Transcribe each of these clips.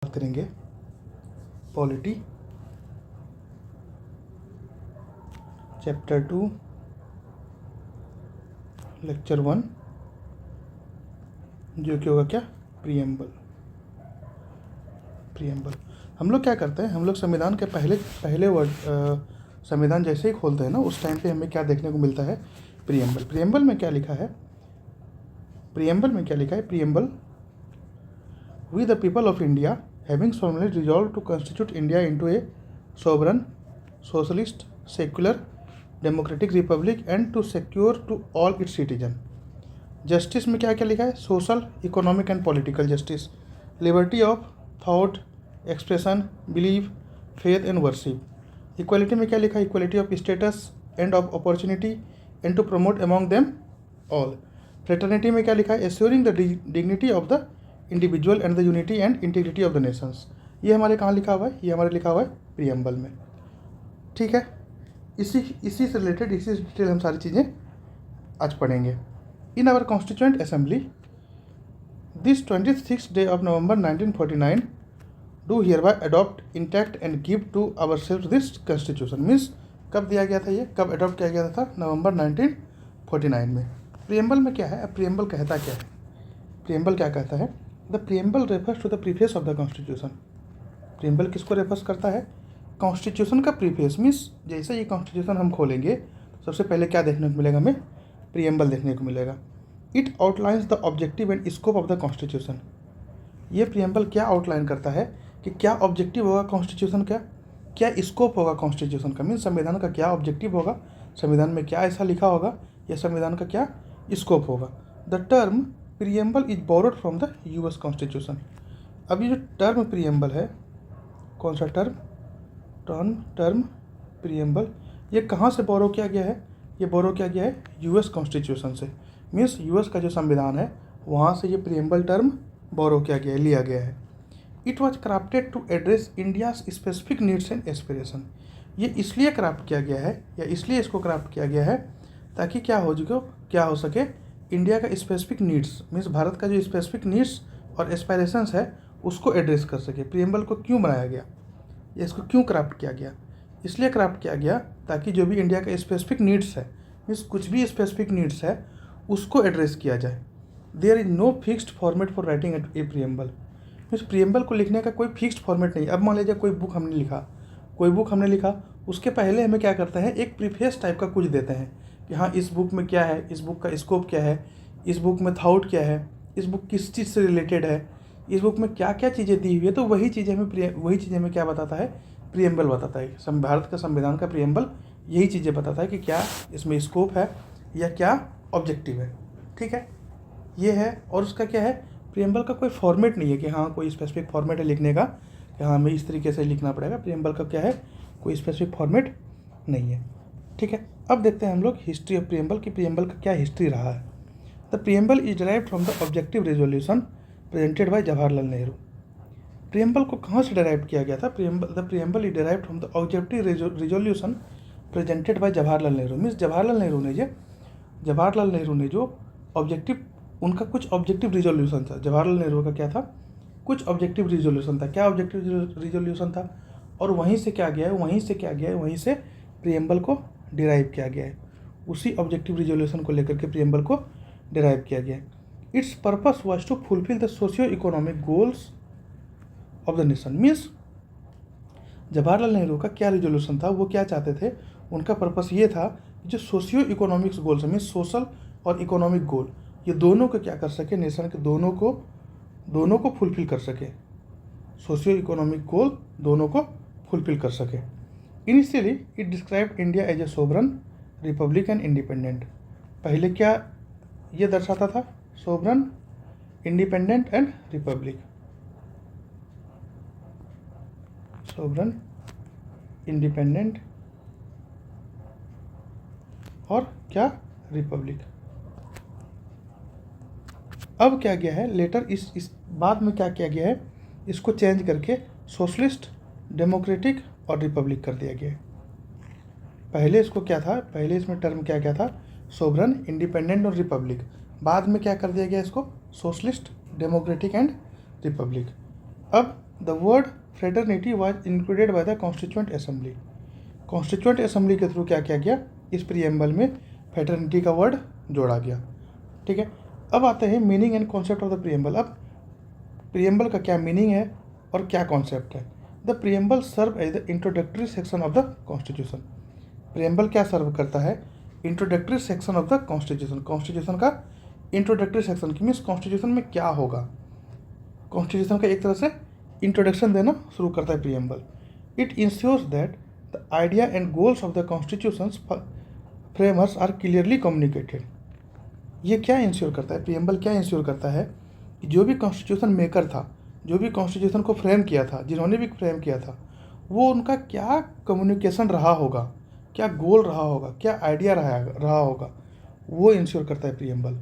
बात करेंगे polity chapter 2 lecture 1, जो कि होगा क्या, प्रीएम्बल। हम लोग क्या करते हैं, हम लोग संविधान के पहले वर्ड संविधान जैसे ही खोलते हैं ना, उस टाइम पे हमें क्या देखने को मिलता है, प्रीएम्बल। प्रीएम्बल में क्या लिखा है, preamble, we the people of India having solemnly resolved to constitute India into a sovereign, socialist, secular, democratic republic and to secure to all its citizens। Justice में क्या क्या लिखा है, social, economic and political justice, liberty of thought, expression, believe, faith and worship. Equality में क्या लिखा है, equality of status and of opportunity and to promote among them all. Fraternity में क्या लिखा है, assuring the dignity of the individual and the unity and integrity of the nations. ये हमारे कहाँ लिखा हुआ है, ये हमारे लिखा हुआ है प्रीएम्बल में। ठीक है, इसी से रिलेटेड, इसी से डिटेल हम सारी चीज़ें आज पढ़ेंगे। In our constituent assembly this 26th day of November 1949 do hereby adopt, intact and give to ourselves this constitution। Means कब दिया गया था, ये कब अडॉप्ट किया गया था, नवंबर 1949 में। प्रीएम्बल में क्या है, अब प्रीएम्बल कहता क्या है, प्रीएम्बल क्या कहता है, the preamble refers to the preface of the constitution. Preamble किसको रेफर्स करता है, कॉन्स्टिट्यूशन का प्रीफेस। मीन्स जैसे ये कॉन्स्टिट्यूशन हम खोलेंगे तो सबसे पहले क्या देखने को मिलेगा, हमें प्रीएम्बल देखने को मिलेगा। It outlines the objective and scope of the constitution. ये प्रीएम्बल क्या आउटलाइन करता है कि क्या ऑब्जेक्टिव होगा कॉन्स्टिट्यूशन का, क्या स्कोप होगा कॉन्स्टिट्यूशन का। मीन्स संविधान का क्या ऑब्जेक्टिव होगा, संविधान में क्या ऐसा लिखा होगा, या संविधान का क्या स्कोप होगा। The term preamble is borrowed from the US constitution. अब ये जो टर्म प्रीएम्बल है, कौन सा टर्म प्रीएम्बल, ये कहाँ से बोरो किया गया है, ये बोरो किया गया है यूएस कॉन्स्टिट्यूशन से। मीन्स यूएस का जो संविधान है वहाँ से ये प्रीएम्बल टर्म बोरो किया गया है, लिया गया है। It was crafted to address India's specific needs and aspiration. ये इसलिए क्राफ्ट किया गया है, या इसलिए इसको क्राफ्ट किया गया है ताकि क्या हो सके, इंडिया का स्पेसिफिक नीड्स, मीन्स भारत का जो स्पेसिफिक नीड्स और एस्पायरेशंस है उसको एड्रेस कर सके। प्रीएम्बल को क्यों बनाया गया, या इसको क्यों क्राफ्ट किया गया, इसलिए क्राफ्ट किया गया ताकि जो भी इंडिया का स्पेसिफिक नीड्स है, मीन्स कुछ भी स्पेसिफिक नीड्स है उसको एड्रेस किया जाए। There is no fixed format for writing a preamble. Means preamble को लिखने का कोई फिक्स्ड फॉर्मेट नहीं। अब मान लीजिए कोई बुक हमने लिखा, उसके पहले हमें क्या करते हैं, एक प्रीफेस टाइप का कुछ देते हैं कि हाँ इस बुक में क्या है, इस बुक का स्कोप क्या है, इस बुक में थॉट क्या है, इस बुक किस चीज़ से रिलेटेड है, इस बुक में क्या क्या चीज़ें दी हुई है। तो वही चीज़ें हमें क्या बताता है, प्रीएम्बल बताता है। भारत का संविधान का प्रीएम्बल यही चीज़ें बताता है कि क्या इसमें स्कोप है या क्या ऑब्जेक्टिव है। ठीक है, ये है। और उसका क्या है, प्रीएम्बल का कोई फॉर्मेट नहीं है कि हाँ कोई स्पेसिफिक फॉर्मेट है लिखने का कि हाँ हमें इस तरीके से लिखना पड़ेगा। प्रीएम्बल का क्या है, कोई स्पेसिफिक फॉर्मेट नहीं है। ठीक है, अब देखते हैं हम लोग हिस्ट्री ऑफ प्रीएम्बल की प्रीएम्बल का क्या हिस्ट्री रहा है। The preamble is derived from the objective resolution presented by Jawaharlal Nehru. Preamble को कहाँ से डिराइव किया गया था, the preamble is derived from the objective resolution presented by Jawaharlal Nehru. Means Jawaharlal Nehru ने जो ऑब्जेक्टिव, उनका कुछ ऑब्जेक्टिव रिजोल्यूशन था। जवाहरलाल नेहरू का क्या था, कुछ ऑब्जेक्टिव रिजोल्यूशन था। क्या ऑब्जेक्टिव रिजोल्यूशन था, और वहीं से प्रीएम्बल को डिराइव किया गया है। उसी ऑब्जेक्टिव रिजोल्यूशन को लेकर के प्रीएम्बल को डिराइव किया गया है। Its purpose was to fulfil the socio economic goals of the nation. Means Jawaharlal Nehru का क्या रिजोल्यूशन था, वो क्या चाहते थे, उनका पर्पस ये था जो सोशियो इकोनॉमिक्स गोल्स है, मीन्स सोशल और इकोनॉमिक गोल, ये दोनों को क्या कर सके, नेशन के दोनों को फुलफिल कर सके। सोशियो इकोनॉमिक गोल दोनों को फुलफिल कर सके। Initially it described India as a sovereign, republic and independent. पहले क्या ये दर्शाता था, sovereign, independent and republic. Sovereign, independent और क्या, रिपब्लिक। अब क्या किया है लेटर, इस बाद में क्या किया गया है, इसको चेंज करके सोशलिस्ट, डेमोक्रेटिक और रिपब्लिक कर दिया गया है। पहले इसको क्या था, पहले इसमें टर्म क्या था, सोवरन, इंडिपेंडेंट और रिपब्लिक। बाद में क्या कर दिया गया इसको, सोशलिस्ट, डेमोक्रेटिक एंड रिपब्लिक। अब the word fraternity was included by the constituent assembly. Constituent assembly के थ्रू क्या किया गया, इस प्रीएम्बल में फ्रेटर्निटी का वर्ड जोड़ा गया। ठीक है, अब आते हैं meaning and concept of the preamble. अब प्रीएम्बल का क्या मीनिंग है और क्या कॉन्सेप्ट है। The preamble serve as the introductory section of the constitution. Preamble क्या सर्व करता है, introductory section of the constitution. Constitution का इंट्रोडक्टरी सेक्शन की मीन्स कॉन्स्टिट्यूशन में क्या होगा, कॉन्स्टिट्यूशन का एक तरह से इंट्रोडक्शन देना शुरू करता है preamble. It ensures that the idea and goals of the constitution framers are clearly communicated. ये क्या इंश्योर करता है, प्रीएम्बल क्या इंश्योर करता है कि जो भी कॉन्स्टिट्यूशन मेकर था, जो भी कॉन्स्टिट्यूशन को फ्रेम किया था, जिन्होंने भी फ्रेम किया था, वो उनका क्या कम्युनिकेशन रहा होगा, क्या गोल रहा होगा, क्या आइडिया रहा होगा, वो इंश्योर करता है प्रीएम्बल।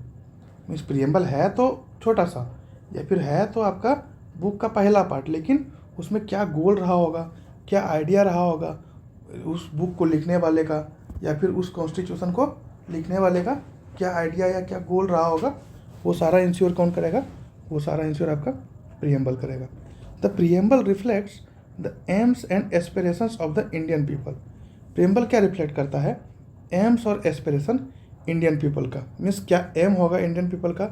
मीन्स प्रीएम्बल है तो छोटा सा या फिर है तो आपका बुक का पहला पार्ट, लेकिन उसमें क्या गोल रहा होगा, क्या आइडिया रहा होगा उस बुक को लिखने वाले का, या फिर उस कॉन्स्टिट्यूशन को लिखने वाले का क्या आइडिया या क्या गोल रहा होगा, वो सारा इंश्योर कौन करेगा, वो सारा इंश्योर आपका प्रीएम्बल करेगा। The preamble reflects the AIIMS and aspirations of the Indian people. Preamble क्या रिफ्लेक्ट करता है, एम्स और एस्पिरेशन इंडियन पीपल का। मीन्स क्या एम होगा इंडियन पीपल का,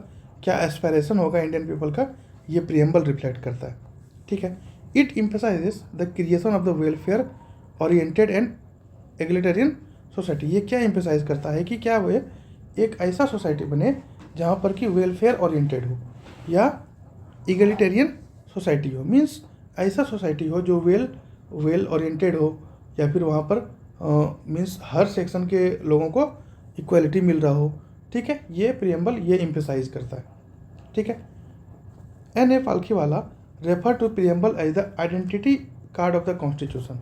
क्या एस्पिरेशन होगा इंडियन पीपल का, ये प्रीएम्बल रिफ्लेक्ट करता है। ठीक है, it emphasises the creation of the welfare oriented and egalitarian society. ये क्या एम्फसाइज करता है कि क्या वो एक ऐसा सोसाइटी बने जहाँ पर कि वेलफेयर ओरिएंटेड हो या इगलिटेरियन सोसाइटी हो। मीन्स ऐसा सोसाइटी हो जो वेल ओरिएंटेड हो, या फिर वहाँ पर मीन्स हर सेक्शन के लोगों को इक्वलिटी मिल रहा हो। ठीक है, ये प्रीएम्बल ये एम्फसाइज करता है। ठीक है, N.A. Palkhivala refer to preamble as the identity card of the constitution.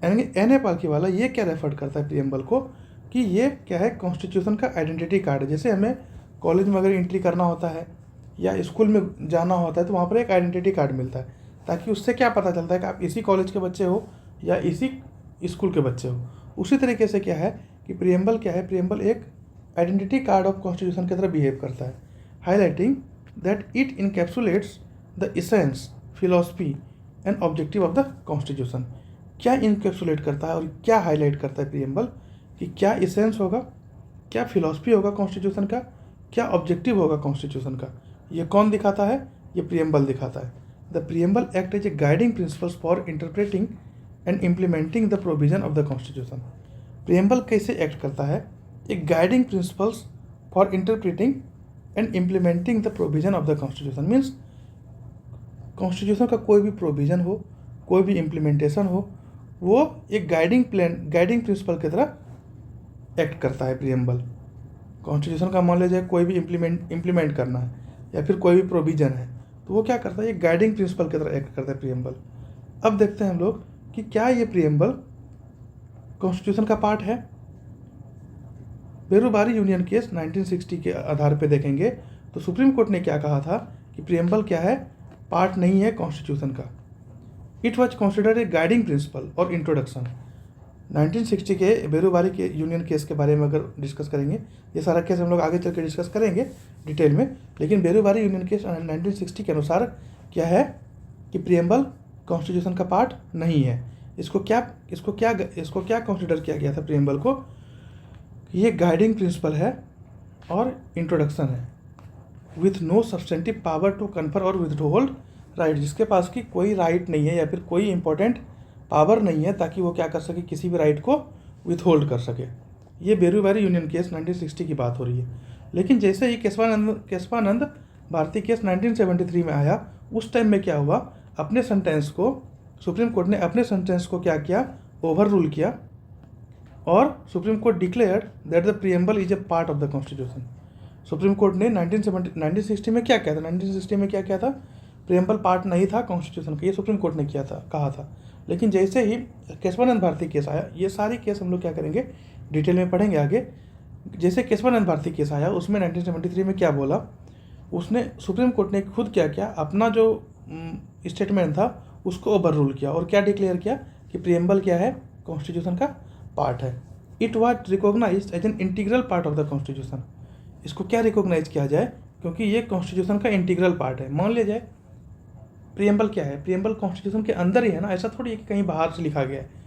N.A. Palkhivala ये क्या रेफर करता है प्रीएम्बल को कि ये क्या है, कॉन्स्टिट्यूशन का आइडेंटिटी कार्ड है। जैसे हमें कॉलेज में अगर एंट्री करना होता है या स्कूल में जाना होता है तो वहाँ पर एक आइडेंटिटी कार्ड मिलता है, ताकि उससे क्या पता चलता है कि आप इसी कॉलेज के बच्चे हो या इसी स्कूल के बच्चे हो। उसी तरीके से क्या है कि प्रीएम्बल क्या है, प्रीएम्बल एक आइडेंटिटी कार्ड ऑफ कॉन्स्टिट्यूशन की तरह बिहेव करता है, highlighting that it encapsulates the essence, philosophy and objective of the constitution. क्या इनकैप्सुलेट करता है और क्या हाईलाइट करता है प्रीएम्बल कि क्या इसेंस होगा, क्या फिलॉसफी होगा कॉन्स्टिट्यूशन का, क्या ऑब्जेक्टिव होगा कॉन्स्टिट्यूशन का, ये कौन दिखाता है, ये प्रीएम्बल दिखाता है। The preamble act as a guiding principles for interpreting and implementing the provision of the constitution. Preamble कैसे एक्ट करता है, एक guiding principles for interpreting and implementing the provision of the constitution. Means constitution का कोई भी provision हो, कोई भी इम्प्लीमेंटेशन हो, वो एक गाइडिंग प्रिंसिपल की तरह एक्ट करता है प्रीएम्बल। कॉन्स्टिट्यूशन का मान लीजिए कोई भी इम्प्लीमेंट करना है या फिर कोई भी प्रोविजन है, तो वो क्या करता है, ये गाइडिंग प्रिंसिपल की तरह एक्ट करता है प्रीएम्बल। अब देखते हैं हम लोग कि क्या ये प्रीएम्बल कॉन्स्टिट्यूशन का पार्ट है। बेरुबारी यूनियन केस 1960 के आधार पर देखेंगे तो सुप्रीम कोर्ट ने क्या कहा था कि प्रीएम्बल क्या है, पार्ट नहीं है कॉन्स्टिट्यूशन का। It was considered a guiding principal और इंट्रोडक्शन। 1960 के बेरुबारी के यूनियन केस के बारे में अगर डिस्कस करेंगे, ये सारा केस हम लोग आगे चल के डिस्कस करेंगे डिटेल में, लेकिन बेरुबारी यूनियन केस 1960 के अनुसार क्या है कि प्रीएम्बल कॉन्स्टिट्यूशन का पार्ट नहीं है। इसको क्या कंसिडर किया गया था प्रीएम्बल को, ये गाइडिंग प्रिंसिपल है और इंट्रोडक्शन है, with no substantive power to confer or withhold right. जिसके पास की कोई राइट नहीं है या फिर कोई इंपॉर्टेंट पावर नहीं है ताकि वो क्या कर सके, किसी भी राइट को विथहोल्ड कर सके। ये बेरुबारी यूनियन केस 1960 की बात हो रही है। लेकिन जैसे ही केशवानंद भारती केस 1973 में आया, उस टाइम में क्या हुआ, अपने सेंटेंस को सुप्रीम कोर्ट ने अपने सेंटेंस को क्या किया, ओवर रूल किया, और supreme court declared that the preamble is a part of the constitution. Supreme court ने 1960 में क्या किया था, 1960 में क्या किया था, प्रीएम्बल पार्ट नहीं था कॉन्स्टिट्यूशन का, ये सुप्रीम कोर्ट ने कहा था। लेकिन जैसे ही केशवानंद भारती केस आया, ये सारी केस हम लोग क्या करेंगे, डिटेल में पढ़ेंगे आगे। जैसे केशवानंद भारती केस आया, उसमें 1973 में क्या बोला, उसने सुप्रीम कोर्ट ने खुद क्या किया, अपना जो स्टेटमेंट था उसको ओवर रूल किया और क्या डिक्लेयर किया कि प्रीएम्बल क्या है, कॉन्स्टिट्यूशन का पार्ट है। It was recognised as an integral part of the constitution. इसको क्या रिकॉग्नाइज किया जाए, क्योंकि ये कॉन्स्टिट्यूशन का इंटीग्रल पार्ट है। मान लिया जाए प्रियम्बल क्या है, प्रियम्बल कॉन्स्टिट्यूशन के अंदर ही है ना, ऐसा थोड़ी है कि कहीं बाहर से लिखा गया है।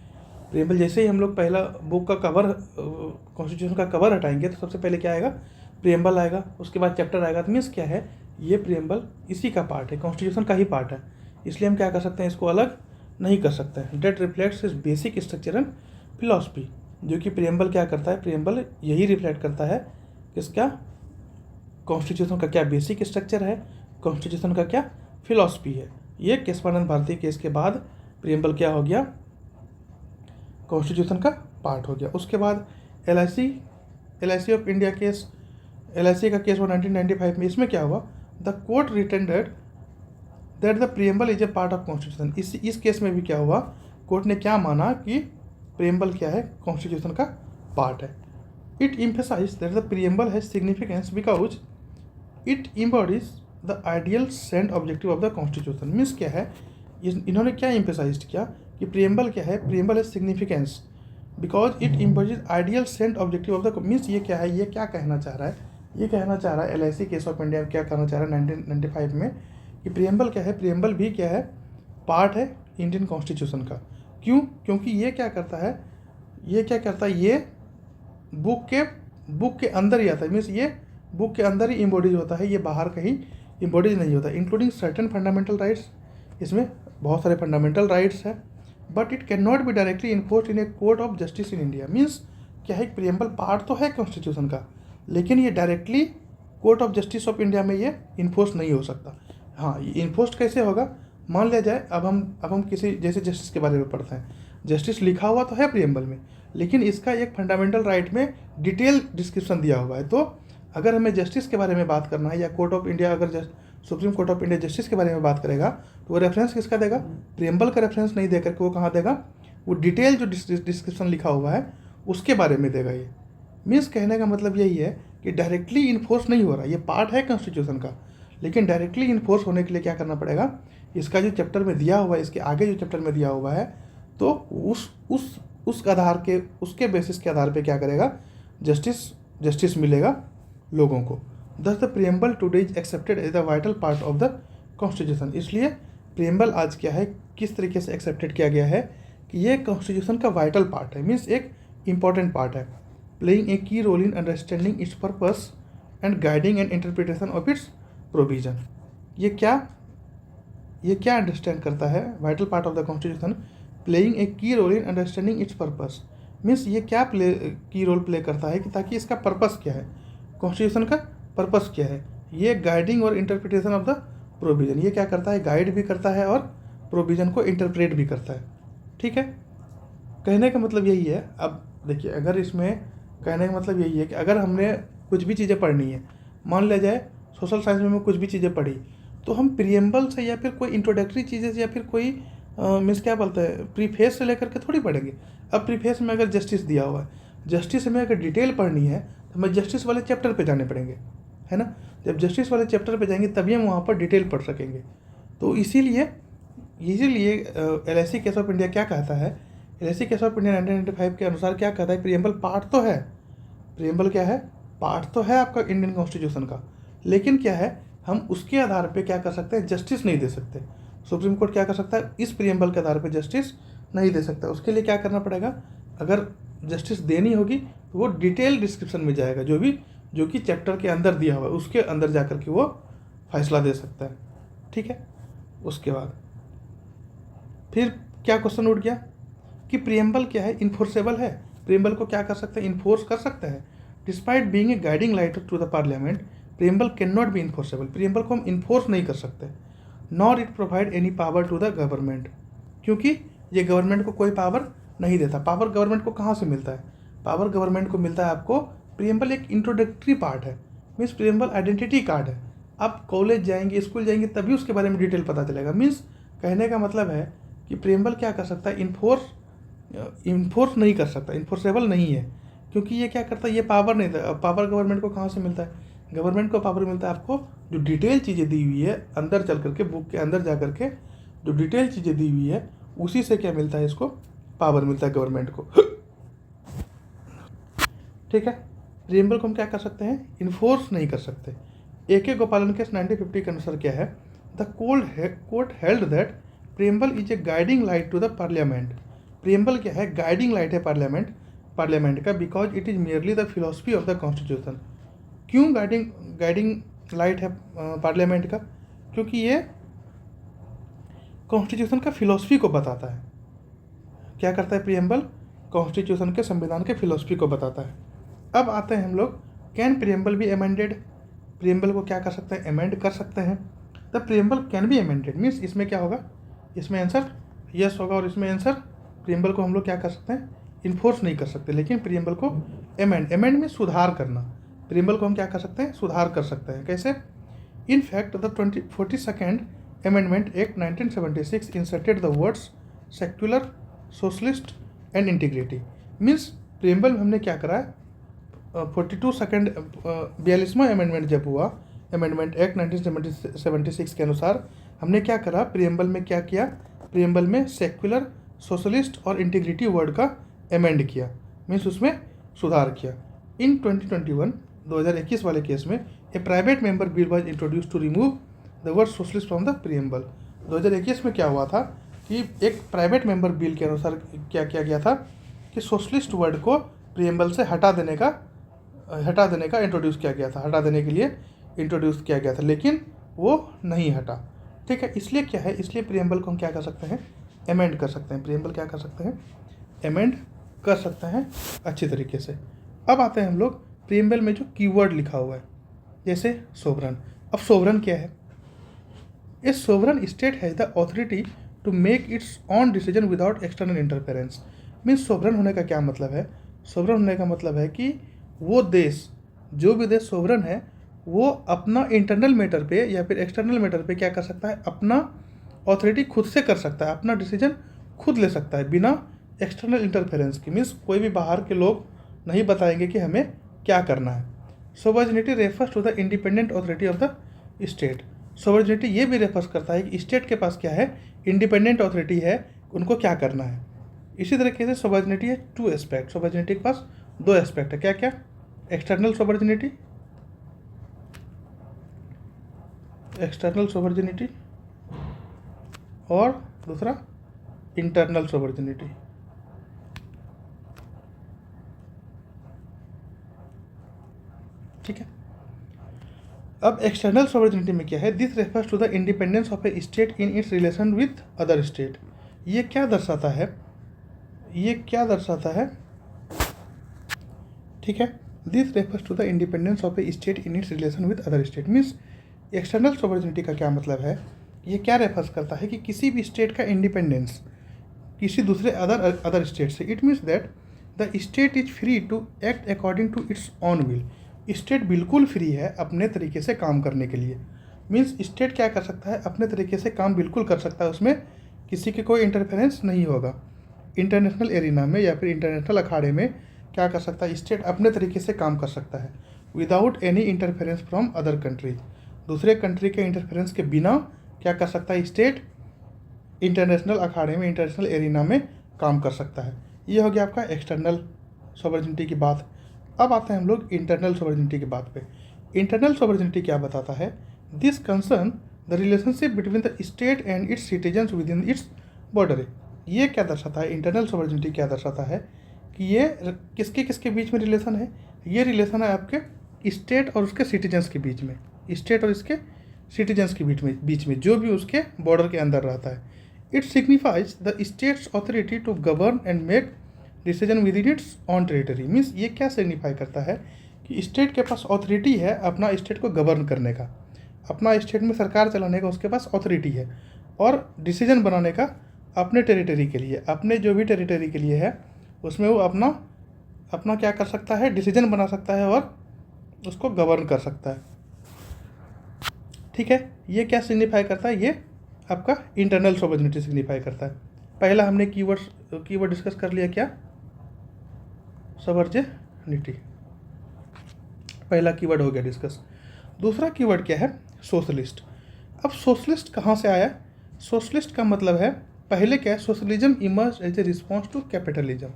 प्रियम्बल जैसे ही हम लोग पहला बुक का कवर, कॉन्स्टिट्यूशन का कवर हटाएंगे तो सबसे पहले क्या आएगा, प्रियम्बल आएगा, उसके बाद चैप्टर आएगा। तो मीन्स क्या है, ये प्रियम्बल इसी का पार्ट है, कॉन्स्टिट्यूशन का ही पार्ट है, इसलिए हम क्या कर सकते हैं, इसको अलग नहीं कर सकते हैं। That reflects is basic structure and philosophy, जो कि प्रियम्बल क्या करता है, प्रियम्बल यही रिफ्लेक्ट करता है किसका, कॉन्स्टिट्यूशन का क्या बेसिक स्ट्रक्चर है, कॉन्स्टिट्यूशन का क्या फिलॉसफी है। ये केशवानंद भारती केस के बाद प्रियम्बल क्या हो गया, कॉन्स्टिट्यूशन का पार्ट हो गया। उसके बाद L I C of India case, LIC का केस हुआ 1995 में। इसमें क्या हुआ, the court retended that the preamble is a part of constitution. इस केस में भी क्या हुआ, कोर्ट ने क्या माना कि प्रियम्बल क्या है, कॉन्स्टिट्यूशन का पार्ट है। It emphasise that the preamble has significance because it embodies the ideals and objective of the constitution. Means क्या है, इन्होंने क्या एम्फेसाइज किया कि प्रियम्बल क्या है, preamble has significance because it embodies ideals and objective of the, means ये क्या है, ये क्या कहना चाह रहा है, ये कहना चाह रहा है LIC केस ऑफ इंडिया क्या कहना चाह रहा है 1995 में, कि प्रियम्बल क्या है, प्रियम्बल भी क्या है, पार्ट है इंडियन कॉन्स्टिट्यूशन का। क्यों, क्योंकि ये क्या करता है, ये क्या करता है, ये बुक के अंदर ही आता है। मीन्स ये बुक के अंदर ही इम्बॉडीज होता है, ये बाहर कहीं इम्बॉडीज नहीं होता। इंक्लूडिंग सर्टेन फंडामेंटल राइट्स, इसमें बहुत सारे फंडामेंटल राइट्स है, but it can not be directly enforced in a court of justice in India. Means क्या है, प्रियम्बल पार्ट तो है कॉन्स्टिट्यूशन का, लेकिन ये directly court of justice of India में ये इन्फोर्स नहीं हो सकता। हाँ, ये इन्फोर्स कैसे होगा, मान लिया जाए अब हम किसी जैसे जस्टिस के बारे में पढ़ते हैं, जस्टिस लिखा हुआ तो है प्रियम्बल में, लेकिन इसका एक फंडामेंटल राइट में डिटेल डिस्क्रिप्शन दिया हुआ है। तो अगर हमें जस्टिस के बारे में बात करना है, या कोर्ट ऑफ इंडिया अगर supreme court of India justice के बारे में बात करेगा, तो वो रेफरेंस किसका देगा, प्रियम्बल का रेफरेंस नहीं देकर के वो कहाँ देगा, वो डिटेल जो डिस्क्रिप्शन लिखा हुआ है उसके बारे में देगा। ये मीन्स कहने का मतलब यही है कि डायरेक्टली इन्फोर्स नहीं हो रहा, ये पार्ट है कॉन्स्टिट्यूशन का, लेकिन डायरेक्टली इन्फोर्स होने के लिए क्या करना पड़ेगा, इसका जो चैप्टर में दिया हुआ है, इसके आगे जो चैप्टर में दिया हुआ है, तो उस आधार के, उसके बेसिस के आधार पे क्या करेगा, जस्टिस मिलेगा लोगों को। Thus the preamble today is accepted as the vital part of the constitution. इसलिए प्रियम्बल आज क्या है, किस तरीके से एक्सेप्टेड किया गया है कि ये कॉन्स्टिट्यूशन का वाइटल पार्ट है, मीन्स एक इंपॉर्टेंट पार्ट है, playing a key role in understanding its purpose and guiding and interpretation of its provision. ये क्या अंडरस्टैंड करता है, vital part of the constitution, playing a key role in understanding its purpose. Means ये क्या की role play करता है कि ताकि इसका पर्पस क्या है, कॉन्स्टिट्यूशन का पर्पस क्या है, ये गाइडिंग और इंटरप्रिटेशन ऑफ द प्रोविजन, ये क्या करता है, गाइड भी करता है और प्रोविजन को इंटरप्रेट भी करता है। ठीक है, कहने का मतलब यही है। अब देखिए, अगर इसमें कहने का मतलब यही है कि अगर हमने कुछ भी चीज़ें पढ़नी है, मान लिया जाए सोशल साइंस में कुछ भी चीज़ें पढ़ी, तो हम प्रियम्बल से या फिर कोई इंट्रोडक्टरी चीज़ें से या फिर कोई मीन्स क्या बोलते हैं, प्रीफेस से लेकर के थोड़ी पढ़ेंगे। अब प्रीफेस में अगर जस्टिस दिया हुआ है, जस्टिस में अगर डिटेल पढ़नी है तो हमें जस्टिस वाले चैप्टर पे जाने पड़ेंगे, है ना। जब जस्टिस वाले चैप्टर पे जाएंगे तभी हम वहाँ पर डिटेल पढ़ सकेंगे। तो इसीलिए LIC केस ऑफ इंडिया क्या कहता है, LIC केस ऑफ इंडिया 1995 के अनुसार क्या कहता है, प्रियम्बल पार्ट तो है, प्रियम्बल क्या है, पार्ट तो है आपका इंडियन कॉन्स्टिट्यूशन का, लेकिन क्या है, हम उसके आधार पे क्या कर सकते हैं, जस्टिस नहीं दे सकते। सुप्रीम कोर्ट क्या कर सकता है, इस प्रियम्बल के आधार पे जस्टिस नहीं दे सकता। उसके लिए क्या करना पड़ेगा, अगर जस्टिस देनी होगी तो वो डिटेल डिस्क्रिप्शन में जाएगा, जो कि चैप्टर के अंदर दिया हुआ है उसके अंदर जा कर के वो फैसला दे सकता है। ठीक है, उसके बाद फिर क्या क्वेश्चन उठ गया कि प्रियम्बल क्या है, इन्फोर्सेबल है, प्रियम्बल को क्या कर सकते हैं, इन्फोर्स कर सकते हैं। Despite being a guiding light to the parliament, preamble can not be enforceable, preamble को हम इन्फोर्स नहीं कर सकते। Nor it provide any power to the government, क्योंकि ये गवर्नमेंट को कोई पावर नहीं देता। पावर गवर्नमेंट को कहाँ से मिलता है, पावर गवर्नमेंट को मिलता है आपको, प्रियम्बल एक इंट्रोडक्टरी पार्ट है, मीन्स प्रियम्बल आइडेंटिटी कार्ड है। आप कॉलेज जाएंगे, स्कूल जाएंगे, तभी उसके बारे में डिटेल पता चलेगा। मीन्स कहने का मतलब है कि प्रियम्बल क्या कर सकता है, इन्फोर्स नहीं कर सकता, इन्फोर्सेबल नहीं है, क्योंकि ये क्या करता है, ये पावर नहीं था। पावर गवर्नमेंट को कहाँ से मिलता है, गवर्नमेंट को पावर मिलता है आपको जो डिटेल चीज़ें दी हुई है, अंदर चल करके बुक के अंदर जा करके जो डिटेल चीज़ें दी हुई है, उसी से क्या मिलता है, इसको पावर मिलता है गवर्नमेंट को। ठीक है, प्रियम्बल को हम क्या कर सकते हैं, इन्फोर्स नहीं कर सकते। AK गोपालन केस 1950 के अनुसार क्या है, the court held that preamble is a guiding light to the parliament. Preamble क्या है? गाइडिंग लाइट है पार्लियामेंट का, because it is merely the philosophy of the constitution. क्यों गाइडिंग लाइट है पार्लियामेंट का? क्योंकि ये कॉन्स्टिट्यूशन का फिलोसफी को बताता है। क्या करता है प्रियम्बल? कॉन्स्टिट्यूशन के, संविधान के फिलोसफी को बताता है। अब आते हैं हम लोग, can preamble be amended? Preamble को क्या कर सकते हैं? अमेंड कर सकते हैं। The preamble can be amended means इसमें क्या होगा? इसमें आंसर यस होगा, और इसमें आंसर प्रियम्बल को हम लोग क्या कर सकते हैं? इन्फोर्स नहीं कर सकते, लेकिन प्रियम्बल को अमेंड में सुधार करना। प्रियम्बल को हम क्या कर सकते हैं? सुधार कर सकते हैं। कैसे? In fact the 42nd amendment act 1976 inserted the words secular, socialist and integrity. Means preamble में हमने क्या करा है? 42वां अमेंडमेंट जब हुआ, अमेंडमेंट एक्ट 1976 के अनुसार हमने क्या करा? प्रियम्बल में क्या किया? प्रियम्बल में सेक्युलर, सोशलिस्ट और इंटीग्रिटी वर्ड का अमेंड किया, मीन्स उसमें सुधार किया। इन 2021 वाले केस में a private member bill was introduce to remove the word socialist from the preamble. 2021 में क्या हुआ था कि एक प्राइवेट मेंबर बिल के अनुसार क्या किया गया था कि सोशलिस्ट वर्ड को प्रियम्बल से हटा देने का इंट्रोड्यूस किया गया था, हटा देने के लिए इंट्रोड्यूस किया गया था, लेकिन वो नहीं हटा। ठीक है, इसलिए क्या है? इसलिए प्रियम्बल को हम क्या कर सकते हैं? अमेंड कर सकते हैं। प्रियम्बल क्या कर सकते हैं? अमेंड कर सकते हैं अच्छी तरीके से। अब आते हैं हम लोग प्रियम्बल में जो कीवर्ड लिखा हुआ है, जैसे सोवरन। अब सोवरन क्या है? A sovereign state has the authority to make its own decision without external interference. Means sovereign होने का क्या मतलब है? सोवरन होने का मतलब है कि वो देश, जो भी देश सोवरन है, वो अपना इंटरनल मैटर पे या फिर एक्सटर्नल मैटर पे क्या कर सकता है? अपना ऑथोरिटी खुद से कर सकता है, अपना डिसीजन खुद ले सकता है बिना एक्सटर्नल इंटरफेरेंस की। मीन्स कोई भी बाहर के लोग नहीं बताएंगे कि हमें क्या करना है। Sovereignty refers to the independent authority of the state. Sovereignty ये भी रेफर्स करता है कि स्टेट के पास क्या है? इंडिपेंडेंट ऑथोरिटी है, उनको क्या करना है। इसी तरीके से सोवरेनिटी है टू एस्पेक्ट। सोवरेनिटी के पास दो एस्पेक्ट है। क्या क्या? एक्सटर्नल सोवरेनिटी और दूसरा इंटरनल सोवरेनिटी। ठीक है, अब एक्सटर्नल सोवरेनिटी में क्या है? This refers to the independence of a state in its relation with other state. ये क्या दर्शाता है? ठीक है, this refers to the independence of a state in its relation with other state. Means external sovereignty का क्या मतलब है? ये क्या रेफर्स करता है कि किसी भी स्टेट का इंडिपेंडेंस किसी दूसरे अदर स्टेट से। It means that the state is free to act according to its own will. State बिल्कुल फ्री है अपने तरीके से काम करने के लिए। मीन्स स्टेट क्या कर सकता है? अपने तरीके से काम बिल्कुल कर सकता है, उसमें किसी के कोई इंटरफेरेंस नहीं होगा। इंटरनेशनल एरिना में या फिर इंटरनेशनल अखाड़े में क्या कर सकता है? स्टेट अपने तरीके से काम कर सकता है without any interference from other countries. दूसरे कंट्री के इंटरफेरेंस के बिना क्या कर सकता है? स्टेट इंटरनेशनल अखाड़े में, इंटरनेशनल एरिना में काम कर सकता है। ये हो गया आपका एक्सटर्नल सोवरेनिटी की बात। अब आते हैं हम लोग इंटरनल सोवरेनिटी की बात पे। इंटरनल सोवरेनिटी क्या बताता है? This concern the relationship between the state and it's citizens with in its border. ये क्या दर्शाता है? इंटरनल सोवरेनिटी क्या दर्शाता है कि ये किसके किसके बीच में रिलेशन है? ये रिलेशन है आपके स्टेट और उसके सिटीजन्स के बीच में, स्टेट और इसके सिटीजन्स के बीच में जो भी उसके बॉर्डर के अंदर रहता है। It signifies the state's authority to govern and make decision within its own territory. Means ये क्या सिग्निफाई करता है कि स्टेट के पास ऑथोरिटी है अपना स्टेट को गवर्न करने का, अपना स्टेट में सरकार चलाने का उसके पास ऑथोरिटी है, और डिसीजन बनाने का अपने टेरिटरी के लिए, अपने जो भी टेरिटरी के लिए है उसमें वो अपना क्या कर सकता है? डिसीजन बना सकता है और उसको गवर्न कर सकता है। ठीक है, ये क्या सिग्निफाई करता है? ये आपका इंटरनल सोवरेनिटी सिग्निफाई करता है। पहला हमने कीवर्ड डिस्कस कर लिया, क्या? सोवरेनिटी, पहला कीवर्ड हो गया डिस्कस। दूसरा कीवर्ड क्या है? सोशलिस्ट। अब सोशलिस्ट कहाँ से आया? सोशलिस्ट का मतलब है, पहले क्या है? Socialism emerge as a response to capitalism.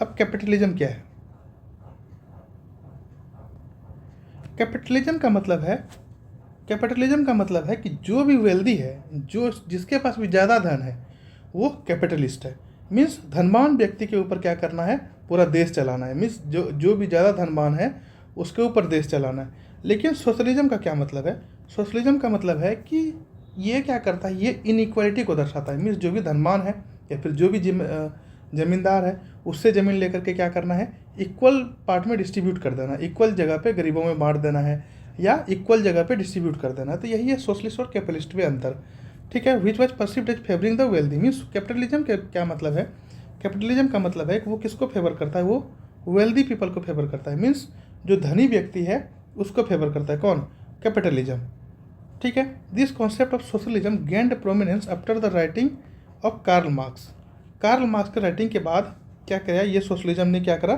अब कैपिटलिज्म क्या है? कैपिटलिज्म का मतलब है, कैपिटलिज्म का मतलब है कि जो भी वेल्दी है, जो जिसके पास भी ज़्यादा धन है, वो कैपिटलिस्ट है। मीन्स धनवान व्यक्ति के ऊपर क्या करना है, पूरा देश चलाना है। मीन्स जो भी ज़्यादा धनवान है उसके ऊपर देश चलाना है। लेकिन सोशलिज्म का क्या मतलब है? सोशलिज्म का मतलब है कि ये क्या करता है, ये इनइक्वालिटी को दर्शाता है। मीन्स जो भी धनवान है या फिर जो भी ज़मींदार है, उससे ज़मीन लेकर के क्या करना है, इक्वल पार्ट में डिस्ट्रीब्यूट कर देना, इक्वल जगह पे गरीबों में बांट देना है या इक्वल जगह पे डिस्ट्रीब्यूट कर देना है। तो यही है सोशलिस्ट और कैपिटलिस्ट में अंतर। ठीक है। Which was perceived as favouring the wealthy. Means capitalism के क्या मतलब है? कैपिटलिज्म का मतलब है कि वो किसको फेवर करता है, वो वेल्दी पीपल को फेवर करता है। मीन्स जो धनी व्यक्ति है उसको फेवर करता है। कौन? कैपिटलिज्म। ठीक है। This concept of socialism gained prominence after the writing of Karl Marx. Karl Marx के राइटिंग के बाद क्या किया, ये सोशलिज्म ने क्या करा,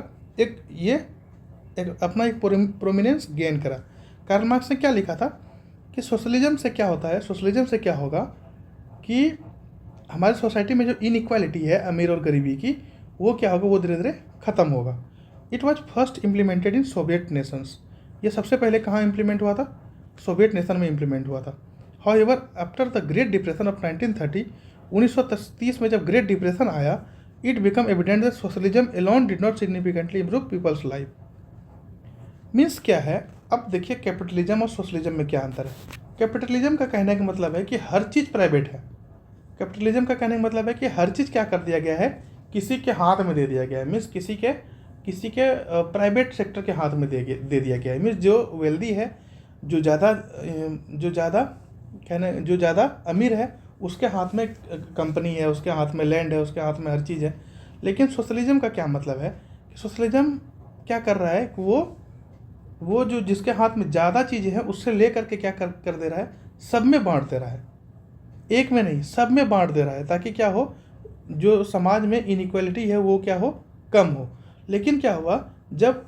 अपना एक प्रोमिनेंस गेन करा। कार्ल मार्क्स ने क्या लिखा था कि सोशलिज्म से क्या होता है, सोशलिज्म से क्या होगा कि हमारी सोसाइटी में जो इनइक्वालिटी है अमीर और गरीबी की, वो क्या होगा, वो धीरे धीरे ख़त्म होगा। It was first implemented in Soviet Nations. ये सबसे पहले कहाँ इम्प्लीमेंट हुआ था? सोवियत नेशन में इम्प्लीमेंट हुआ था। However after the great depression of 1930, 1930 में जब ग्रेट डिप्रेशन आया, it become evident that socialism alone did not significantly improve people's life. Means क्या है, अब देखिए कैपिटलिज्म और सोशलिज्म में क्या अंतर है। कैपिटलिज्म का कहने का मतलब है कि हर चीज़ प्राइवेट है। कैपिटलिज्म का कहने का मतलब है कि हर चीज़ क्या कर दिया गया है, किसी के हाथ में दे दिया गया है। मीन्स किसी के प्राइवेट सेक्टर के हाथ में दे दिया गया है। मीन्स जो वेल्दी है, जो ज़्यादा अमीर है, उसके हाथ में कंपनी है, उसके हाथ में लैंड है, उसके हाथ में हर चीज़ है। लेकिन सोशलिज्म का क्या मतलब है कि सोशलिज्म क्या कर रहा है कि वो जो जिसके हाथ में ज़्यादा चीज़ें हैं उससे ले करके क्या कर दे रहा है, सब में बांट दे रहा है। एक में नहीं, सब में बांट दे रहा है, ताकि क्या हो, जो समाज में इनइक्वालिटी है वो क्या हो, कम हो। लेकिन क्या हुआ, जब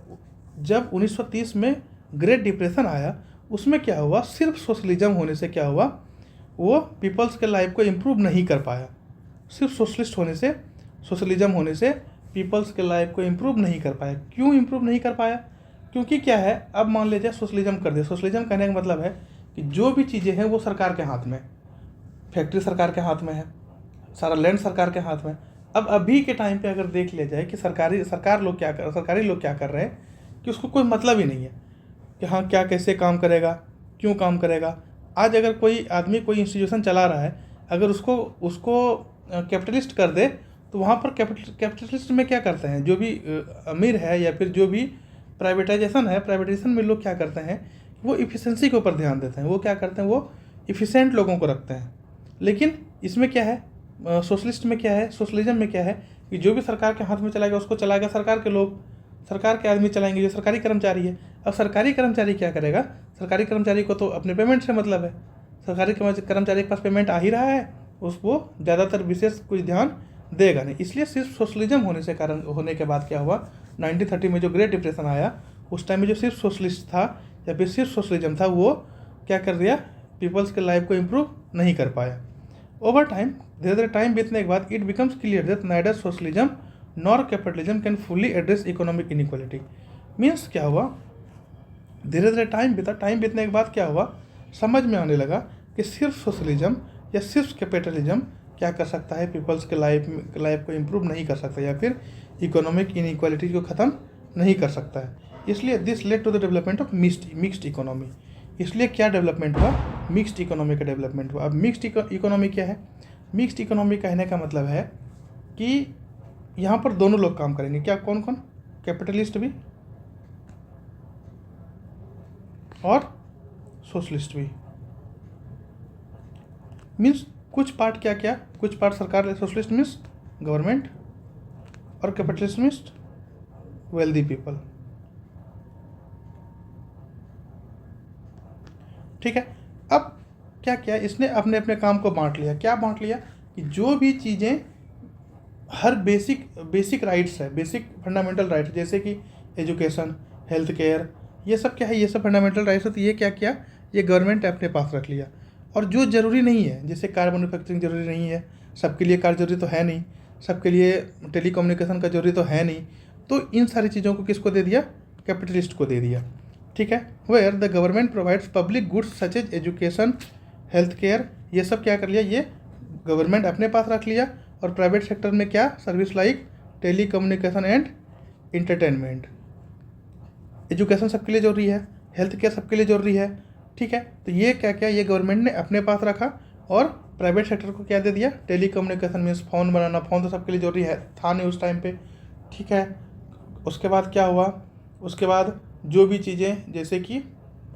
1930 में ग्रेट डिप्रेशन आया, उसमें क्या हुआ, सिर्फ सोशलिज्म होने से क्या हुआ, वो पीपल्स के लाइफ को इम्प्रूव नहीं कर पाया। सिर्फ सोशलिज्म होने से पीपल्स के लाइफ को इम्प्रूव नहीं कर पाया। क्यों इम्प्रूव नहीं कर पाया? क्योंकि क्या है, अब मान लीजिए सोशलिज्म कर दे। सोशलिज्म कहने का मतलब है कि जो भी चीज़ें हैं वो सरकार के हाथ में, फैक्ट्री सरकार के हाथ में है, सारा लैंड सरकार के हाथ में। अब अभी के टाइम पे अगर देख लिया जाए कि सरकारी लोग क्या कर रहे हैं कि उसको कोई मतलब ही नहीं है कि हाँ क्या कैसे काम करेगा, क्यों काम करेगा। आज अगर कोई आदमी कोई इंस्टीट्यूशन चला रहा है, अगर उसको कैपिटलिस्ट कर दे, तो वहाँ पर कैपिटलिस्ट में क्या करते हैं, जो भी अमीर है या फिर जो भी प्राइवेटाइजेशन में लोग क्या करते हैं, वो इफ़िशेंसी के ऊपर ध्यान देते हैं। वो क्या करते हैं, वो इफ़िशेंट लोगों को रखते हैं। लेकिन इसमें क्या है, सोशलिज्म में क्या है कि जो भी सरकार के हाथ में चलाएगा उसको चलाएगा सरकार के लोग, सरकार के आदमी चलाएंगे, जो सरकारी कर्मचारी है। अब सरकारी कर्मचारी क्या करेगा, सरकारी कर्मचारी को तो अपने पेमेंट से मतलब है। सरकारी कर्मचारी के पास पेमेंट आ ही रहा है, उसको ज़्यादातर विशेष कुछ ध्यान देगा नहीं। इसलिए सिर्फ सोशलिज्म होने के बाद क्या हुआ, 1930 में जो ग्रेट डिप्रेशन आया, उस टाइम में जो सिर्फ सोशलिस्ट था या फिर सिर्फ सोशलिज्म था, वो क्या कर दिया, पीपल्स के लाइफ को इम्प्रूव नहीं कर पाया। ओवर टाइम, धीरे धीरे टाइम बीतने के बाद, it becomes clear that neither socialism nor capitalism can fully address economic inequality. Means क्या हुआ, धीरे धीरे टाइम बीतने के बाद क्या हुआ, समझ में आने लगा कि सिर्फ सोशलिज्म या सिर्फ कैपिटलिज्म क्या कर सकता है, पीपल्स के लाइफ को इम्प्रूव नहीं कर सकता या फिर इकोनॉमिक इनइक्वालिटी को ख़त्म नहीं कर सकता है। इसलिए this led to the development of mixed economy. इसलिए क्या डेवलपमेंट हुआ, मिक्स्ड इकोनॉमी का डेवलपमेंट हुआ। अब मिक्स्ड इकोनॉमी क्या है, मिक्स्ड इकोनॉमी कहने का मतलब है कि यहाँ पर दोनों लोग काम करेंगे। क्या, कौन कौन, कैपिटलिस्ट भी और सोशलिस्ट भी। मीन्स कुछ पार्ट क्या, कुछ पार्ट सरकार, सोशलिस्ट मीन्स गवर्नमेंट और कैपिटलिस्ट मीन्स वेल्दी पीपल। ठीक है। अब क्या किया इसने, अपने अपने काम को बांट लिया। क्या बांट लिया कि जो भी चीज़ें हर बेसिक राइट्स है, बेसिक फंडामेंटल राइट्स, जैसे कि एजुकेशन, हेल्थ केयर, ये सब क्या है, ये सब फंडामेंटल राइट्स है। तो ये क्या किया, ये गवर्नमेंट ने अपने पास रख लिया। और जो ज़रूरी नहीं है, जैसे कार मैन्युफैक्चरिंग ज़रूरी नहीं है, सबके लिए कार जरूरी तो है नहीं, सबके लिए टेलीकम्युनिकेशन का जरूरी तो है नहीं, तो इन सारी चीज़ों को किसको दे दिया, कैपिटलिस्ट को दे दिया। ठीक है, where the government provides public goods such as education, health care, ये सब क्या कर लिया, ये गवर्नमेंट अपने पास रख लिया। और प्राइवेट सेक्टर में क्या, service like telecommunication and entertainment. Education सबके लिए जरूरी है, हेल्थ केयर सबके लिए जरूरी है, ठीक है। तो ये क्या क्या ये गवर्नमेंट ने अपने पास रखा और प्राइवेट सेक्टर को क्या दे दिया, टेली कम्युनिकेशन मीन्स फ़ोन बनाना, फ़ोन तो सबके लिए जरूरी है, था नहीं उस टाइम पे, ठीक है। उसके बाद क्या हुआ, उसके बाद जो भी चीज़ें जैसे कि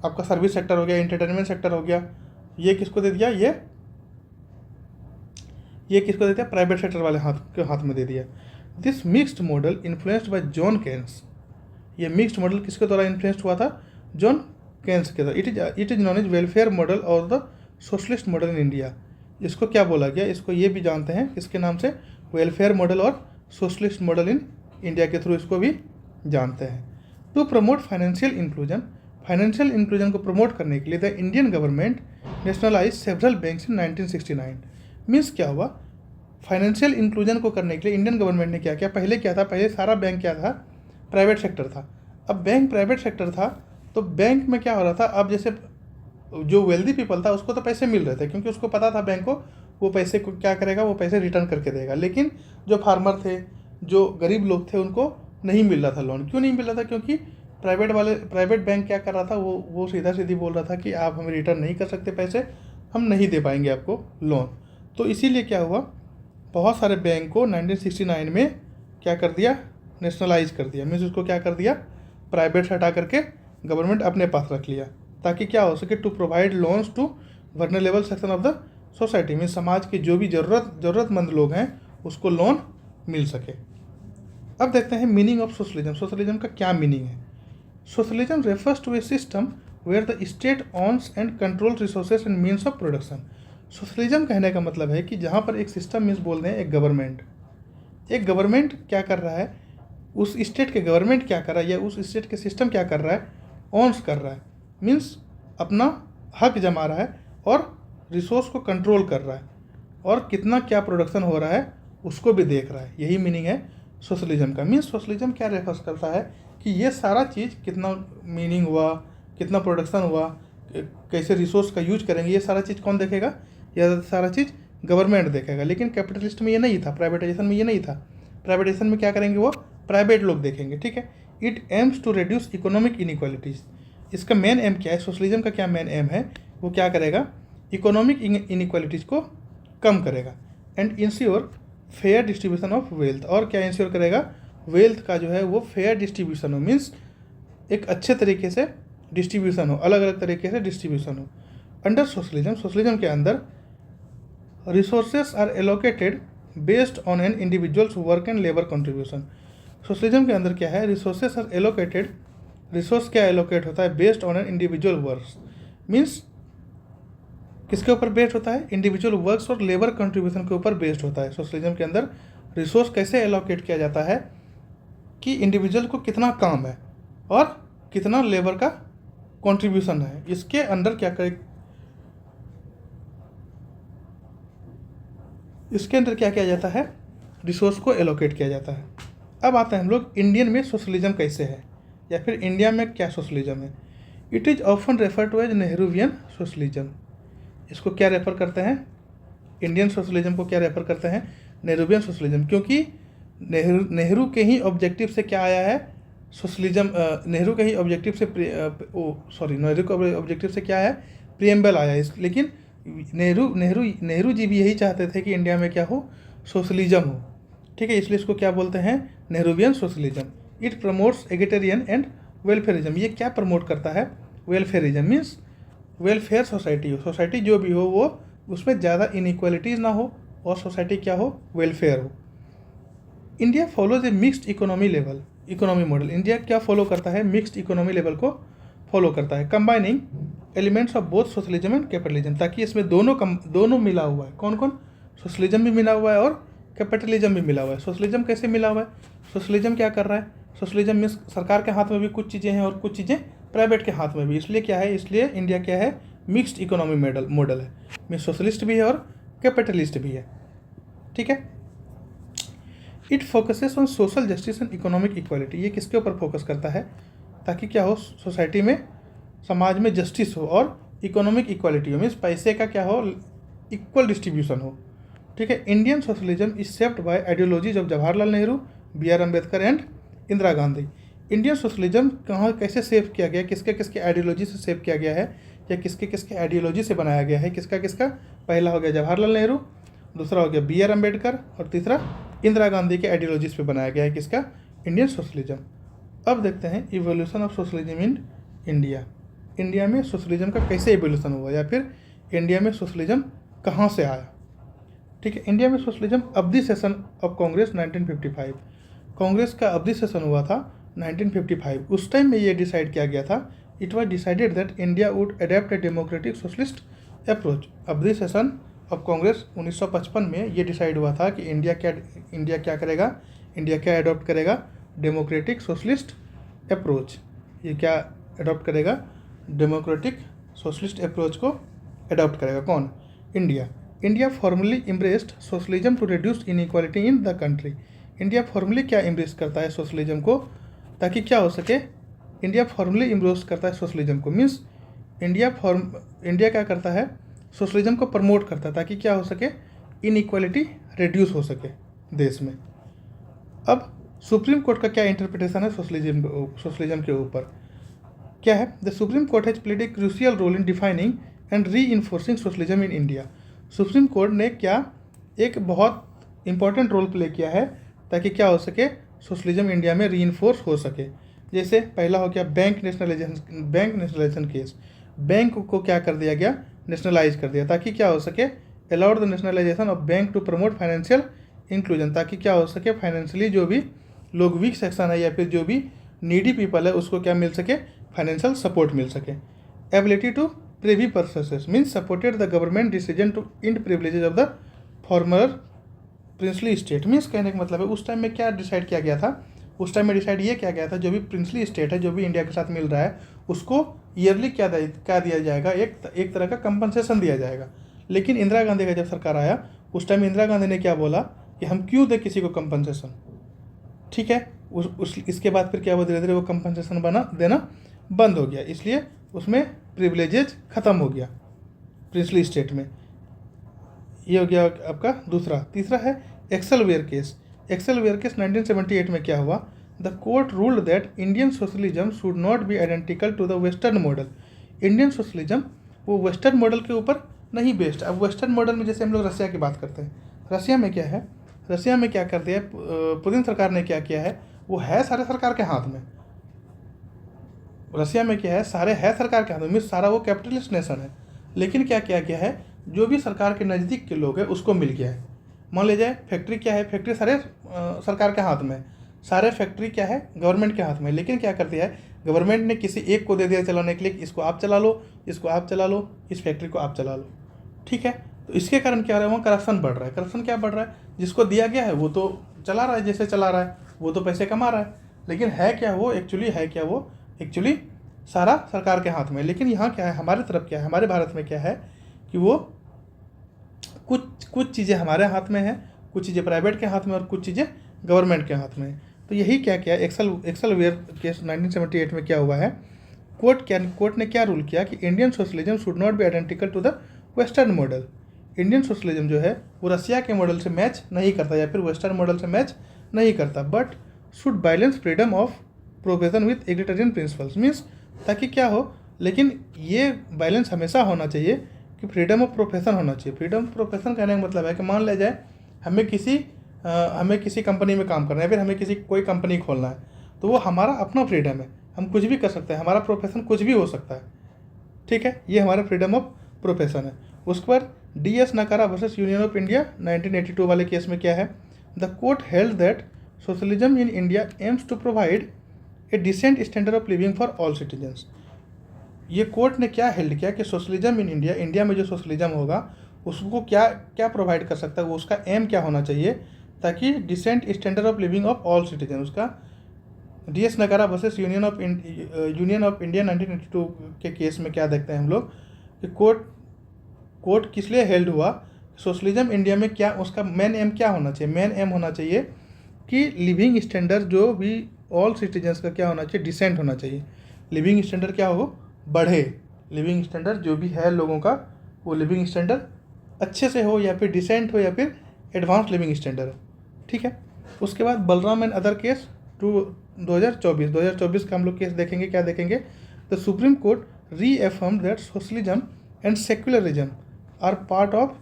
आपका सर्विस सेक्टर हो गया, एंटरटेनमेंट सेक्टर हो गया, ये किसको दे दिया, ये किसको दे दिया, प्राइवेट सेक्टर वाले हाथ में दे दिया। This mixed model influenced by John Keynes, ये मिक्स्ड मॉडल किसके द्वारा इन्फ्लुएंस्ड हुआ था, जॉन केन्स के द्वारा। It is known as welfare model और the socialist model in India. इसको क्या बोला गया, इसको ये भी जानते हैं किसके नाम से, वेलफेयर मॉडल और सोशलिस्ट मॉडल इन इंडिया के थ्रू इसको भी जानते हैं। टू प्रमोट फाइनेंशियल इंक्लूजन को प्रमोट करने के लिए the Indian government nationalise several banks in 1969। Means क्या हुआ, फाइनेंशियल इंक्लूजन को करने के लिए इंडियन गवर्नमेंट ने क्या किया, पहले क्या था, पहले सारा बैंक क्या था, प्राइवेट सेक्टर था। अब बैंक प्राइवेट सेक्टर था तो बैंक में क्या हो रहा था, अब जैसे जो वेल्दी पीपल था उसको तो पैसे मिल रहे थे क्योंकि उसको पता था बैंक को वो पैसे को क्या करेगा, वो पैसे रिटर्न करके देगा। लेकिन जो फार्मर थे, जो गरीब लोग थे, उनको नहीं मिल रहा था लोन। क्यों नहीं मिल रहा था, क्योंकि प्राइवेट बैंक क्या कर रहा था, वो सीधा सीधी बोल रहा था कि आप हमें रिटर्न नहीं कर सकते पैसे, हम नहीं दे पाएंगे आपको लोन। तो इसीलिए क्या हुआ, बहुत सारे बैंक को 1969 में क्या कर दिया, नेशनलाइज कर दिया। मीन्स उसको क्या कर दिया, प्राइवेट से हटा करके गवर्नमेंट अपने पास रख लिया, ताकि क्या हो सके, to provide loans to vulnerable section of the society. में समाज के जो भी ज़रूरतमंद लोग हैं उसको लोन मिल सके। अब देखते हैं मीनिंग ऑफ सोशलिज्म। सोशलिज्म का क्या मीनिंग है। Socialism refers to a system where the state owns and control resources and means of production. Socialism कहने का मतलब है कि जहाँ पर एक सिस्टम मीन्स बोल रहे हैं एक गवर्नमेंट क्या कर रहा है, उस स्टेट के गवर्नमेंट क्या कर रहा है या उस स्टेट के सिस्टम क्या कर रहा है, ऑन्स कर रहा है, मीन्स अपना हक जमा रहा है और रिसोर्स को कंट्रोल कर रहा है और कितना क्या प्रोडक्शन हो रहा है उसको भी देख रहा है। यही मीनिंग है सोशलिज्म का। मीन्स सोशलिज्म क्या रेफर्स करता है कि ये सारा चीज़, कितना मीनिंग हुआ, कितना प्रोडक्शन हुआ, कैसे रिसोर्स का यूज करेंगे, ये सारा चीज़ कौन देखेगा, यह सारा चीज़ गवर्नमेंट देखेगा। लेकिन कैपिटलिस्ट में ये नहीं था, प्राइवेटाइजेशन में ये नहीं था। प्राइवेटाइजेशन में क्या करेंगे, वो प्राइवेट लोग देखेंगे, ठीक है। It aims to reduce economic inequalities. इसका मेन एम क्या है, सोशलिज्म का क्या मेन एम है, वो क्या करेगा, इकोनॉमिक इनइक्वालिटीज़ को कम करेगा and ensure fair distribution of wealth. और क्या इंश्योर करेगा, वेल्थ का जो है वो फेयर डिस्ट्रीब्यूशन हो, मीन्स एक अच्छे तरीके से डिस्ट्रीब्यूशन हो, अलग अलग तरीके से डिस्ट्रीब्यूशन हो। अंडर सोशलिज्म के अंदर resources are allocated based on an individual's work and labour contribution. Socialism के अंदर क्या है, रिसोर्सेस आर एलोकेटेड, रिसोर्स क्या एलोकेट होता है, based on an individual works. Means किसके ऊपर बेस्ड होता है, इंडिविजुअल वर्क्स और लेबर कंट्रीब्यूशन के ऊपर बेस्ड होता है। सोशलिज्म के अंदर रिसोर्स कैसे एलोकेट किया जाता है कि इंडिविजुअल को कितना काम है और कितना लेबर का कंट्रीब्यूशन है, इसके अंदर क्या करे, इसके अंदर क्या किया जाता है, रिसोर्स को एलोकेट किया जाता है। अब आते हैं हम लोग इंडियन में सोशलिज्म कैसे है या फिर इंडिया में क्या सोशलिज्म है। It is often refer to as Nehruvian socialism. इसको क्या रेफर करते हैं, इंडियन सोशलिज्म को क्या रेफर करते हैं, नेहरूवियन सोशलिज्म, क्योंकि नेहरू के ही ऑब्जेक्टिव से क्या आया है सोशलिज्म, नेहरू के ही ऑब्जेक्टिव से नेहरू के ऑब्जेक्टिव से क्या है, प्रीएम्बल आया है। लेकिन नेहरू जी भी यही चाहते थे कि इंडिया में क्या हो, सोशलिज्म हो, ठीक है। इसलिए इसको क्या बोलते हैं, Nehruvian socialism. It promotes eggetarian and welfarism. ये क्या प्रमोट करता है, वेलफेयरिज्म, मीन्स वेलफेयर सोसाइटी हो, सोसाइटी जो भी हो वो उसमें ज़्यादा इनइक्वालिटीज़ ना हो और सोसाइटी क्या हो, वेलफेयर हो। इंडिया फॉलोज ए मिक्स्ड इकोनॉमी मॉडल। इंडिया क्या फॉलो करता है, मिक्स्ड इकोनॉमी लेवल को फॉलो करता है, combining elements of both socialism and capitalism, ताकि इसमें दोनों मिला हुआ है। कौन कौन, सोशलिज्म भी मिला हुआ है और कैपिटलिज्म भी मिला हुआ है। सोशलिज्म कैसे मिला हुआ है, सोशलिज्म क्या कर रहा है, सोशलिज्म मीन्स सरकार के हाथ में भी कुछ चीज़ें हैं और कुछ चीज़ें प्राइवेट के हाथ में भी। इसलिए क्या है, इसलिए इंडिया क्या है, मिक्स्ड इकोनॉमी मॉडल है, मीन्स सोशलिस्ट भी है और कैपिटलिस्ट भी है, ठीक है। It focuses on social justice and economic equality. ये किसके ऊपर फोकस करता है, ताकि क्या हो, सोसाइटी में, समाज में जस्टिस हो और इकोनॉमिक इक्वालिटी हो, मीन्स पैसे का क्या हो, इक्वल डिस्ट्रीब्यूशन हो। ठीक है। Indian socialism is shaped by ideologies of Jawaharlal Nehru, B R Ambedkar and Indira Gandhi. Indian socialism कहाँ कैसे सेव किया गया, किसके किसके आइडियोलॉजी से सेव किया गया है, या किसके किसके आइडियोलॉजी से बनाया गया है, किसका किसका, पहला हो गया जवाहरलाल नेहरू, दूसरा हो गया बी आर अम्बेडकर और तीसरा इंदिरा गांधी के आइडियोलॉजीज पे बनाया गया है किसका, इंडियन सोशलिज्म। अब देखते हैं evolution of socialism in India. India में सोशलिज्म का कैसे इवोल्यूशन हुआ, या फिर इंडिया में सोशलिज्म कहाँ से आया। ठीक है। इंडिया में सोशलिज्म अवधि सेशन ऑफ कांग्रेस 1955, कांग्रेस का अवधि सेशन हुआ था 1955। उस टाइम में ये डिसाइड किया गया था, it was decided that India would adapt a democratic socialist approach. अवधि सेशन ऑफ कांग्रेस 1955 में ये डिसाइड हुआ था कि इंडिया क्या करेगा, इंडिया क्या अडॉप्ट करेगा, डेमोक्रेटिक सोशलिस्ट अप्रोच। ये क्या अडॉप्ट करेगा, डेमोक्रेटिक सोशलिस्ट अप्रोच को अडॉप्ट करेगा। कौन, India. India formally embraced socialism to reduce inequality in the country. India formally क्या एम्ब्रेस करता है सोशलिज्म को, ताकि क्या हो सके, इंडिया फॉर्मली एम्ब्रेस करता है सोशलिज्म को, मीन्स इंडिया क्या करता है, सोशलिज्म को प्रमोट करता है ताकि क्या हो सके, इनइक्वालिटी रिड्यूस हो सके देश में। अब सुप्रीम कोर्ट का क्या इंटरप्रिटेशन है सोशलिज्म के ऊपर, क्या है, the supreme court has played a crucial role in defining and reinforcing socialism in India. Supreme court ने क्या एक बहुत इंपॉर्टेंट रोल प्ले किया है ताकि क्या हो सके, सोशलिज्म इंडिया में री इन्फोर्स हो सके। जैसे पहला हो गया बैंक नेशनलाइजेशन केस, बैंक को क्या कर दिया गया, नेशनलाइज कर दिया ताकि क्या हो सके, allowed the nationalisation of bank to promote financial inclusion, ताकि क्या हो सके, फाइनेंशियली जो भी लोग वीक सेक्शन है या फिर जो भी नीडी पीपल है उसको क्या मिल सके, फाइनेंशियल सपोर्ट मिल सके। Ability to privy purposes means supported the government decision to end privileges of the former princely state. Means कहने का मतलब है उस टाइम में क्या डिसाइड किया गया था, उस टाइम में डिसाइड ये किया गया था जो भी प्रिंसली स्टेट है, जो भी इंडिया के साथ मिल रहा है, उसको ईयरली क्या दिया जाएगा, एक तरह का कंपनसेशन दिया जाएगा। लेकिन इंदिरा गांधी का जब सरकार आया उस टाइम इंदिरा गांधी ने क्या बोला कि हम क्यों दें किसी को कंपनसेशन। ठीक है। इसके बाद फिर क्या हुआ, धीरे धीरे वो कंपनसेशन देना बंद हो गया, इसलिए उसमें प्रिविलेजेज ख़त्म हो गया प्रिंसली स्टेट में। ये हो गया आपका दूसरा। तीसरा है एक्सेलवेयर केस। एक्सेलवेयर केस 1978 में क्या हुआ, the court ruled that Indian socialism should not be identical to the western model. Indian socialism वो वेस्टर्न मॉडल के ऊपर नहीं बेस्ड। अब वेस्टर्न मॉडल में जैसे हम लोग रसिया की बात करते हैं, रसिया में क्या है, रसिया में क्या कर दिया, पुतिन सरकार ने क्या किया है, वो है सारे सरकार के हाथ में। रसिया में क्या है, सारे है सरकार के हाथ में, मीन्स सारा वो कैपिटलिस्ट नेशन है। लेकिन क्या किया गया है, जो भी सरकार के नज़दीक के लोग हैं उसको मिल गया है। मान लीजिए फैक्ट्री क्या है, फैक्ट्री सारे सरकार के हाथ में, सारे फैक्ट्री क्या है, गवर्नमेंट के हाथ में। लेकिन क्या कर दिया है, गवर्नमेंट ने किसी एक को दे दिया चलाने के लिए, इसको आप चला लो, इसको आप चला लो, इस फैक्ट्री को आप चला लो। ठीक है। तो इसके कारण क्या हो रहा है, वहाँ करप्शन बढ़ रहा है। करप्शन क्या बढ़ रहा है, जिसको दिया गया है वो तो चला रहा है, जैसे चला रहा है वो तो पैसे कमा रहा है, लेकिन है क्या वो एक्चुअली सारा सरकार के हाथ में। लेकिन यहाँ क्या है, हमारी तरफ क्या है, हमारे भारत में क्या है कि वो कुछ चीज़ें हमारे हाथ में है, कुछ चीज़ें प्राइवेट के हाथ में और कुछ चीज़ें गवर्नमेंट के हाथ में। तो यही क्या किया, एक्सेलवेयर केस 1978 में क्या हुआ है, कोर्ट ने क्या रूल किया कि Indian socialism should not be identical to the western model. Indian socialism जो है वो रसिया के मॉडल से मैच नहीं करता या फिर वेस्टर्न मॉडल से मैच नहीं करता, but should balance freedom of profession with egalitarian principles. Means ताकि क्या हो, लेकिन ये बैलेंस हमेशा होना चाहिए कि फ्रीडम ऑफ प्रोफेशन होना चाहिए। फ्रीडम ऑफ प्रोफेशन कहने का मतलब है कि मान लिया जाए हमें किसी कंपनी में काम करना है, फिर हमें कोई कंपनी खोलना है, तो वो हमारा अपना फ्रीडम है, हम कुछ भी कर सकते हैं, हमारा प्रोफेशन कुछ भी हो सकता है। ठीक है, ये हमारा फ्रीडम ऑफ प्रोफेशन है। उसके बाद DS Nakara versus union of India 1982 वाले केस में क्या है, the court held that socialism in India aims to provide a decent standard of living for all citizens. ये कोर्ट ने क्या हेल्ड किया कि सोशलिज्म इन इंडिया में जो सोशलिज्म होगा उसको क्या प्रोवाइड कर सकता है, वो उसका एम क्या होना चाहिए, ताकि decent standard of living of all citizen. उसका DS Nakara versus union of India 1982 के केस में क्या देखते हैं हम लोग कि कोर्ट किस लिए हेल्ड हुआ, सोशलिज्म इंडिया में क्या उसका मेन एम क्या होना चाहिए, मेन एम होना चाहिए कि लिविंग स्टैंडर्ड जो भी ऑल सिटीजन्स का क्या होना चाहिए, डिसेंट होना चाहिए। लिविंग स्टैंडर्ड क्या हो, बढ़े। लिविंग स्टैंडर्ड जो भी है लोगों का, वो लिविंग स्टैंडर्ड अच्छे से हो, या फिर डिसेंट हो, या फिर एडवांस लिविंग स्टैंडर्ड हो, ठीक है। उसके बाद बलराम एंड अदर केस 2024 का हम लोग केस देखेंगे। क्या देखेंगे? The supreme court reaffirmed that socialism and secularism are part of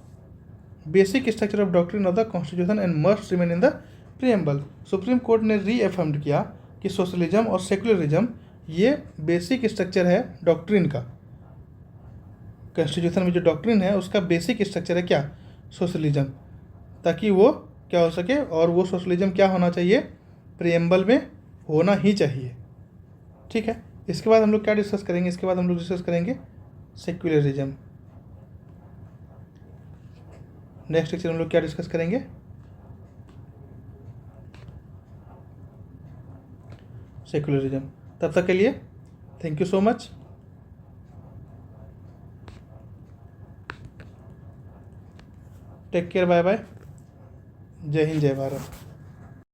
basic structure of doctrine of the constitution and must remain in the preamble. Supreme court ने रीअफर्म्ड किया कि socialism और सेक्युलरिज्म ये बेसिक स्ट्रक्चर है doctrine का। Constitution में जो doctrine है उसका बेसिक स्ट्रक्चर है क्या? सोशलिज्म, ताकि वो क्या हो सके, और वो सोशलिज्म क्या होना चाहिए? प्रीएम्बल में होना ही चाहिए, ठीक है। इसके बाद हम लोग क्या डिस्कस करेंगे? इसके बाद हम लोग डिस्कस करेंगे सेक्युलरिज्म। नेक्स्ट लेक्चर हम लोग क्या डिस्कस करेंगे? सेक्युलरिज्म। तब तक के लिए thank you so much. Take care, bye bye. जय हिंद, जय भारत।